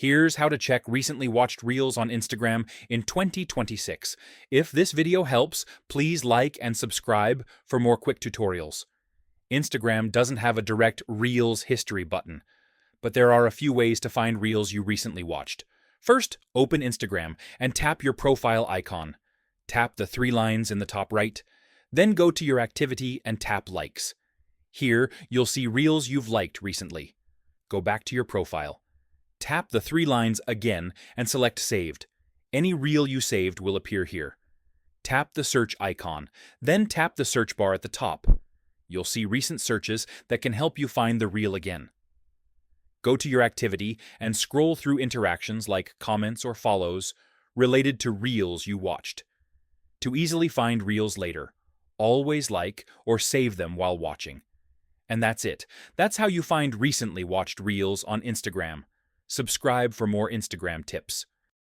Here's how to check recently watched Reels on Instagram in 2026. If this video helps, please like and subscribe for more quick tutorials. Instagram doesn't have a direct Reels history button, but there are a few ways to find Reels you recently watched. First, open Instagram and tap your profile icon. Tap the three lines in the top right. Then go to your activity and tap Likes. Here, you'll see Reels you've liked recently. Go back to your profile. Tap the three lines again and select Saved. Any reel you saved will appear here. Tap the search icon, then tap the search bar at the top. You'll see recent searches that can help you find the reel again. Go to your activity and scroll through interactions like comments or follows related to reels you watched. To easily find reels later, always like or save them while watching. And that's it. That's how you find recently watched reels on Instagram. Subscribe for more Instagram tips.